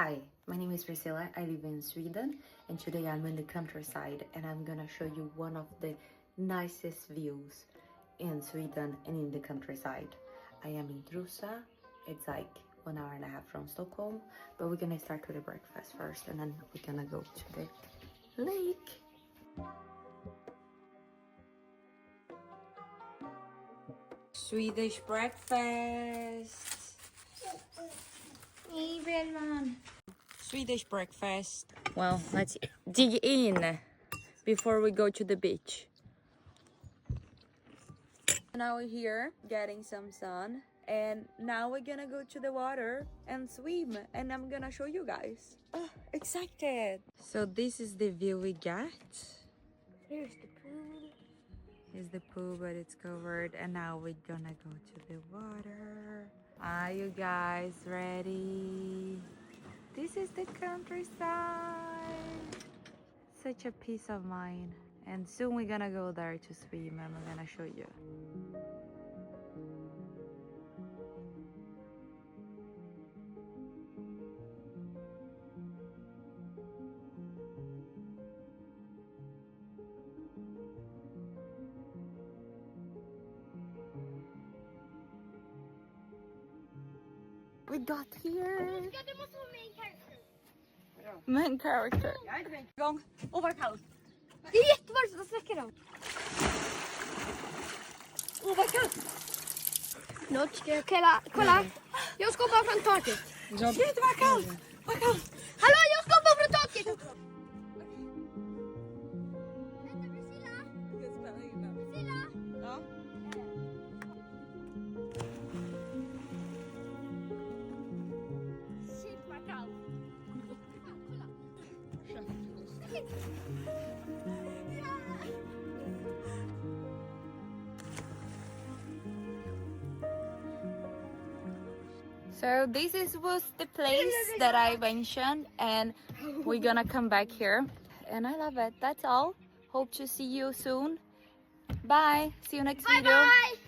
Hi, my name is Priscilla. I live in Sweden and today I'm in the countryside and I'm gonna show you one of the nicest views in Sweden and in the countryside. I am in Trosa. It's like 1.5 hours from Stockholm, but we're gonna start with the breakfast first and then we're gonna go to the lake. Swedish breakfast. Hey, Bredman. Swedish breakfast. Well, let's dig in before we go to the beach. Now we're here getting some sun and now we're gonna go to the water and swim and I'm gonna show you guys. Oh, excited! So this is the view we got. Here's the pool. Here's the pool, but it's covered and now we're gonna go to the water. Are you guys ready? This is the countryside. Such a peace of mind. And soon we're gonna go there to swim and we're gonna show you. We got here. Det måste vara main character. Main character. Igång. Åh vad kallt. Det är jättevarmt, vad snackar du om? Åh vad kallt. Något ska jag kolla. Jag ska bara från taket. Shit vad kallt. Vad kallt. Hallå, jag ska bara från taket. Vänta, Priscilla. Priscilla. Ja. Shit vad kallt. Kolla. So was the place that I mentioned and we're gonna come back here. And I love it. That's all. Hope to see you soon. Bye. See you next video. Bye.